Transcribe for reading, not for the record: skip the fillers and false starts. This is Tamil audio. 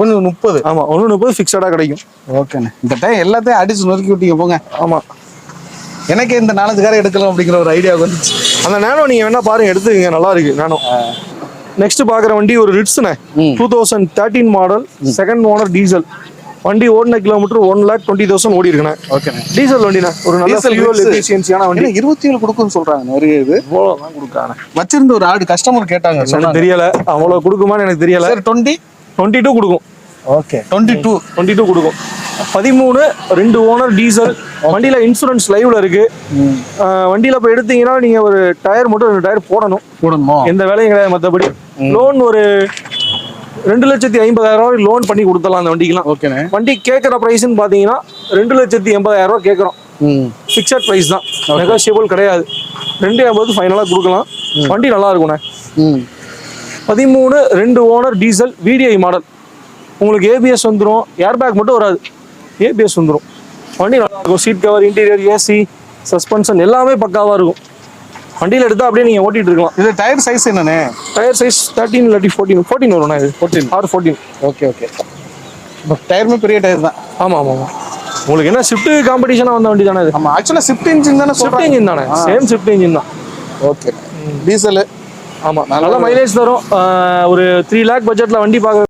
130. ஆமா 130 ஃபிக்ஸடா கிடைக்கும். ஓகேண்ணே. இந்த டைம் எல்லாத்தையும் அடிச்சு நொறுக்கி விட்டீங்க போங்க. ஆமா எனக்கு இந்த 4 காரை எடுக்கலாம் அப்படிங்கிற ஒரு ஐடியா வந்துச்சு. அந்த நேனோ நீங்க வேணா பாருங்க, எடுத்துக்கங்க, நல்லா இருக்கு நேனோ. நெக்ஸ்ட் பாக்குற வண்டி ஒரு ரிட்ஸ்ண்ணே, 2013 மாடல், செகண்ட் ஓனர் டீசல். வண்டி ஓடின கிலோமீட்டர் 1,20,000 ஓடி இருக்குண்ணே. ஓகேண்ணே. டீசல் வண்டிண்ணே, ஒரு நல்ல ஃபியூல் எஃபிஷியன்சியான வண்டி. 27 கொடுக்குன்னு சொல்றாங்க. நிறைய இது இவ்வளவுதான் கொடுக்காங்க. வச்சிருந்த ஒரு ஆடு கஸ்டமர் கேட்டாங்க, எனக்கு தெரியல அவ்வளவு கொடுக்குமான்னு எனக்கு தெரியல. 22 கொடுக்கும். ஓகே 22 கொடுக்கும். 13 2 ஓனர் டீசல். வண்டியில இன்சூரன்ஸ் லைவ்ல இருக்கு. வண்டியில போய் எடுத்தீங்கன்னா நீங்க ஒரு டயர் மட்டும் 2 டயர் போடணும், எந்த வேலையும் கிடையாது. மற்றபடி லோன் ஒரு 2,50,000 லோன் பண்ணி கொடுத்துடலாம் அந்த வண்டிக்கெல்லாம். ஓகேண்ணே. வண்டி கேட்குற ப்ரைஸ்ன்னு பார்த்தீங்கன்னா 2,80,000 கேட்குறோம். ஃபிக்ஸட் ப்ரைஸ் தான், நெகோஷியபிள் கிடையாது. 2,50,000 ஃபைனலாக கொடுக்கலாம். வண்டி நல்லா இருக்குண்ணே. 13 2 ஓனர் டீசல் VDI மாடல். உங்களுக்கு ABS வந்துடும், ஏர் பேக் மட்டும் வராது, ABS வந்துடும். வண்டி நல்லா இருக்கும். Seat cover, interior, AC, suspension எல்லாமே பக்காவாக இருக்கும். வண்டியில் எடுத்தால் அப்படியே நீங்கள் ஓட்டிட்டு இருக்கலாம். இது டயர் சைஸ் என்னண்ணே? டயர் சைஸ் 13 இல்லாட்டி 14 வரும்ண்ணா. இது 14. ஓகே. டயருமே பெரிய டயர் தான். ஆமாம். உங்களுக்கு என்ன ஸ்விஃப்ட் காம்படிஷனாக வந்த வண்டி தானே இது? ஆமாம், ஆக்சுவலாக ஸ்விஃப்ட் இன்ஜின் தானே? ஸ்விஃப்ட் இன்ஜின் தானே, சேம் ஸ்விஃப்ட் இன்ஜின் தான். ஓகே. டீசலு. ஆமாம், நல்ல மைலேஜ் தரும். ஒரு 3 lakh பட்ஜெட்டில் வண்டி பார்க்க